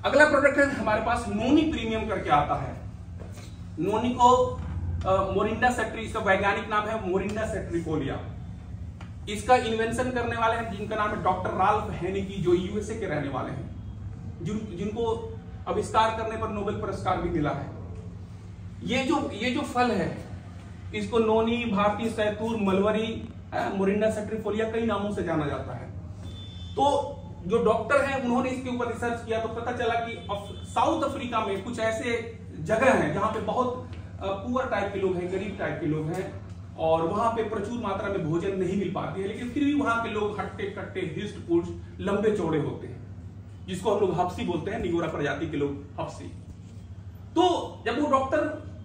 अगला प्रोडक्ट है हमारे पास नोनी प्रीमियम करके आता है। नोनी को मोरिंडा सेट्री, इसका वैज्ञानिक नाम है मोरिंडा सेट्रिफोलिया। इसका इन्वेंशन करने वाले हैं जिनका नाम है डॉक्टर राल्फ हेनिकी, जो यूएसए के रहने वाले हैं, जिनको आविष्कार करने पर नोबेल पुरस्कार भी मिला है। ये जो फल है इसको नोनी, भारतीय सैतूर, मलवरी, मोरिंडा सेट्रिफोलिया कई नामों से जाना जाता है। तो जो डॉक्टर हैं उन्होंने इसके ऊपर रिसर्च किया तो पता चला कि साउथ अफ्रीका में कुछ ऐसे जगह हैं जहां पे बहुत पुअर टाइप के लोग हैं, गरीब टाइप के लोग हैं, और वहां पे प्रचुर मात्रा में भोजन नहीं मिल पाती है, लेकिन फिर भी वहां के लोग हट्टे कट्टे, हिस्ट पुष्ट, लंबे चौड़े होते हैं, जिसको हम लोग हफ्सी बोलते हैं, निगोरा प्रजाति के लोग हफ्सी। तो जब वो डॉक्टर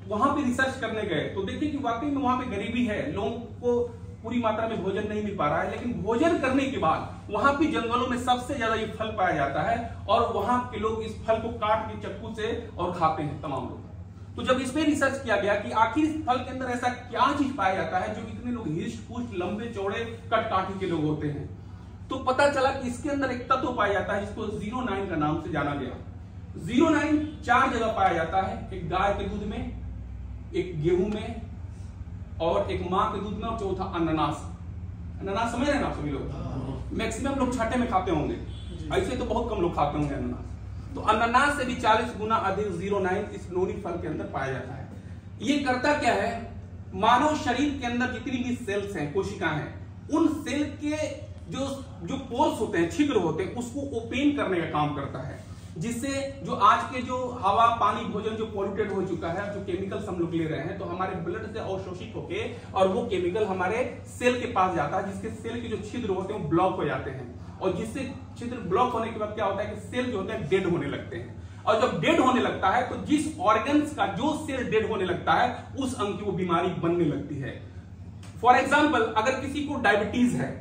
वहां पे रिसर्च करने गए तो देखिए कि वाकई में वहां पे गरीबी है, लोगों को पूरी मात्रा में भोजन नहीं मिल पा रहा है, लेकिन भोजन करने के बाद वहां पे जंगलों में सबसे ज्यादा ये फल पाया जाता है और वहां के लोग इस फल को काट के चक्कू से और खाते हैं तमाम लोग। तो जब इस पे रिसर्च किया गया कि आखिर इस फल के अंदर ऐसा क्या चीज पाया जाता है जो इतने लोग हिस्ट पुष्ट, लंबे चौड़े, कटकाठी के लोग होते हैं, तो पता चला कि इसके अंदर एक तत्व पाया जाता है जिसको 09 का नाम से जाना गया। 09 4 जगह पाया जाता है, एक गाय के दूध में, एक गेहूं में, और एक मां के दूध में, और चौथा अनानास। अनानास समझ रहे हैं आप सभी लोग? मैक्सिमम लोग छठे में खाते होंगे, ऐसे तो बहुत कम लोग खाते होंगे अनानास। तो अनानास से भी 40 गुना अधिक 09 इस नोनी फल के अंदर पाया जाता है। ये करता क्या है, मानव शरीर के अंदर जितनी भी सेल्स हैं, कोशिकाएं हैं, उन सेल के जो पोर्स होते हैं, छिद्र होते हैं, उसको ओपन करने का काम करता है, जिससे जो आज के जो हवा, पानी, भोजन जो पॉल्यूटेड हो चुका है, जो केमिकल्स हम लोग ले रहे हैं, तो हमारे ब्लड से अवशोषित होके और वो केमिकल हमारे सेल के पास जाता है, जिसके सेल के जो छिद्र होते हैं वो ब्लॉक हो जाते हैं, और जिससे छिद्र ब्लॉक होने के बाद क्या होता है कि सेल जो होते हैं डेड होने लगते हैं। और जब डेड होने लगता है तो जिस ऑर्गन्स का जो सेल डेड होने लगता है उस अंग की वो बीमारी बनने लगती है। फॉर एग्जाम्पल, अगर किसी को डायबिटीज है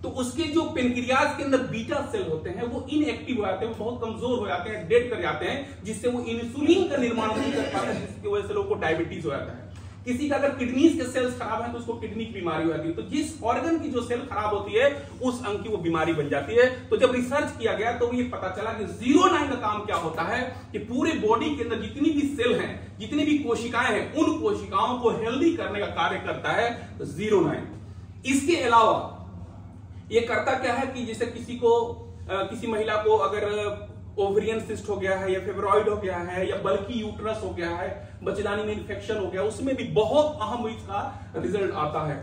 तो उसके जो पेनक्रियाज के अंदर बीटा सेल होते हैं वो इनएक्टिव हो जाते हैं, वो बहुत कमजोर हो जाते हैं, डेड कर जाते हैं, जिससे वो इंसुलिन का निर्माण नहीं कर पाते, जिसकी वजह से लोगों को डायबिटीज हो जाता है। किसी का अगर किडनीज के सेल्स खराब है तो उसको किडनी की बीमारी हो जाती है। तो जिस ऑर्गन की जो सेल खराब होती है उस अंग की वो बीमारी बन जाती है। तो जब रिसर्च किया गया तो ये पता चला कि 09 का काम क्या होता है कि पूरे बॉडी के अंदर जितनी भी सेल हैं, जितनी भी कोशिकाएं हैं, उन कोशिकाओं को हेल्दी करने का कार्य करता है 09। इसके अलावा ये करता क्या है कि जैसे किसी महिला को अगर ओवरियन सिस्ट हो गया है, या फेब्रॉइड हो गया है, या बल्कि यूट्रस हो गया है, बचदानी में इन्फेक्शन हो गया, उसमें भी बहुत अहम इसका रिजल्ट आता है।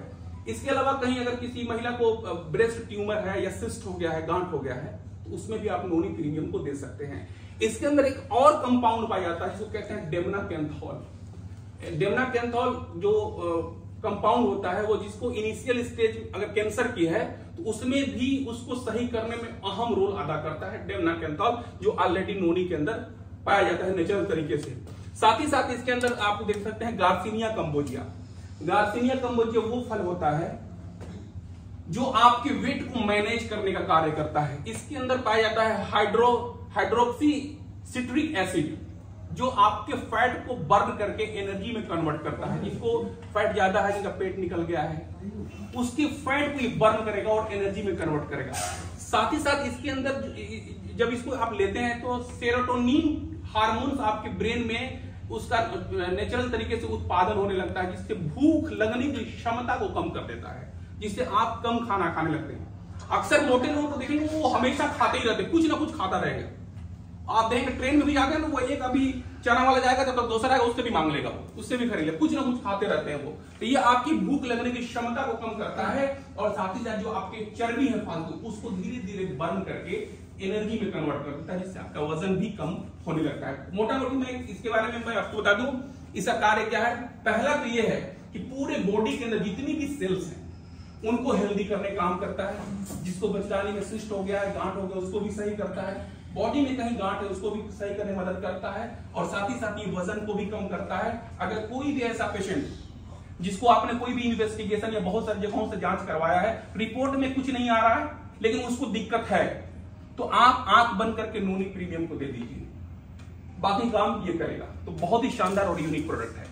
इसके अलावा कहीं अगर किसी महिला को ब्रेस्ट ट्यूमर है या सिस्ट हो गया है, गांठ हो गया है, तो उसमें भी आप नोनी प्रीमियम को दे सकते हैं। इसके अंदर एक और कंपाउंड पाया जाता है जिसको कहते हैं डेमनाकैंथोल। डेमनाकैंथोल जो कंपाउंड होता है वो जिसको इनिशियल स्टेज अगर कैंसर की है तो उसमें भी उसको सही करने में अहम रोल अदा करता है डेमनाकैंथोल, जो ऑलरेडी नोनी के अंदर पाया जाता है नेचुरल तरीके से। साथ ही साथ इसके अंदर आप देख सकते हैं गार्सिनिया कंबोजिया। गार्सिनिया कंबोजिया वो फल होता है जो आपके वेट को मैनेज करने का कार्य करता है। इसके अंदर पाया जाता है हाइड्रोक्सी सिट्रिक एसिड, जो आपके फैट को बर्न करके एनर्जी में कन्वर्ट करता है। जिसको फैट ज्यादा है, जिनका पेट निकल गया है, उसके फैट को ये बर्न करेगा और एनर्जी में कन्वर्ट करेगा। साथ ही साथ इसके अंदर जब इसको आप लेते हैं तो सेरोटोनिन हार्मोन्स आपके ब्रेन में उसका नेचुरल तरीके से उत्पादन होने लगता है, जिससे भूख लगने की क्षमता को कम कर देता है, जिससे आप कम खाना खाने लगते हैं। अक्सर मोटे लोगों को देखेंगे वो हमेशा खाते ही रहते, कुछ ना कुछ खाता रहेगा। आप देखेंगे ट्रेन में भी जाते हैं तो वो एक अभी चना वाला जाएगा जब तक दूसरा आएगा उससे भी मांग लेगा, उससे भी खरीद ले, कुछ ना कुछ खाते रहते हैं वो। तो ये आपकी भूख लगने की क्षमता को कम करता है, और साथ ही साथ जो आपके चर्बी है फालतू उसको धीरे धीरे बर्न करके एनर्जी में कन्वर्ट कर देता है, जिससे आपका वजन भी कम होने लगता है। मोटा मोटी मैं इसके बारे में मैं आपको बता दूं इसका कार्य क्या है। पहला तो ये है कि पूरे बॉडी के अंदर जितनी भी सेल्स हैं उनको हेल्दी करने का काम करता है। जिसको बचदानी में सिस्ट हो गया है, गांठ हो गया, उसको भी सही करता है। बॉडी में कहीं गांठ है उसको भी सही करने में मदद करता है, और साथ ही साथ ये वजन को भी कम करता है। अगर कोई भी ऐसा पेशेंट जिसको आपने कोई भी इन्वेस्टिगेशन या बहुत सारी जगहों से जांच करवाया है, रिपोर्ट में कुछ नहीं आ रहा है, लेकिन उसको दिक्कत है, तो आप आंख बंद करके नोनी प्रीमियम को दे दीजिए, बाकी काम ये करेगा। तो बहुत ही शानदार और यूनिक प्रोडक्ट है।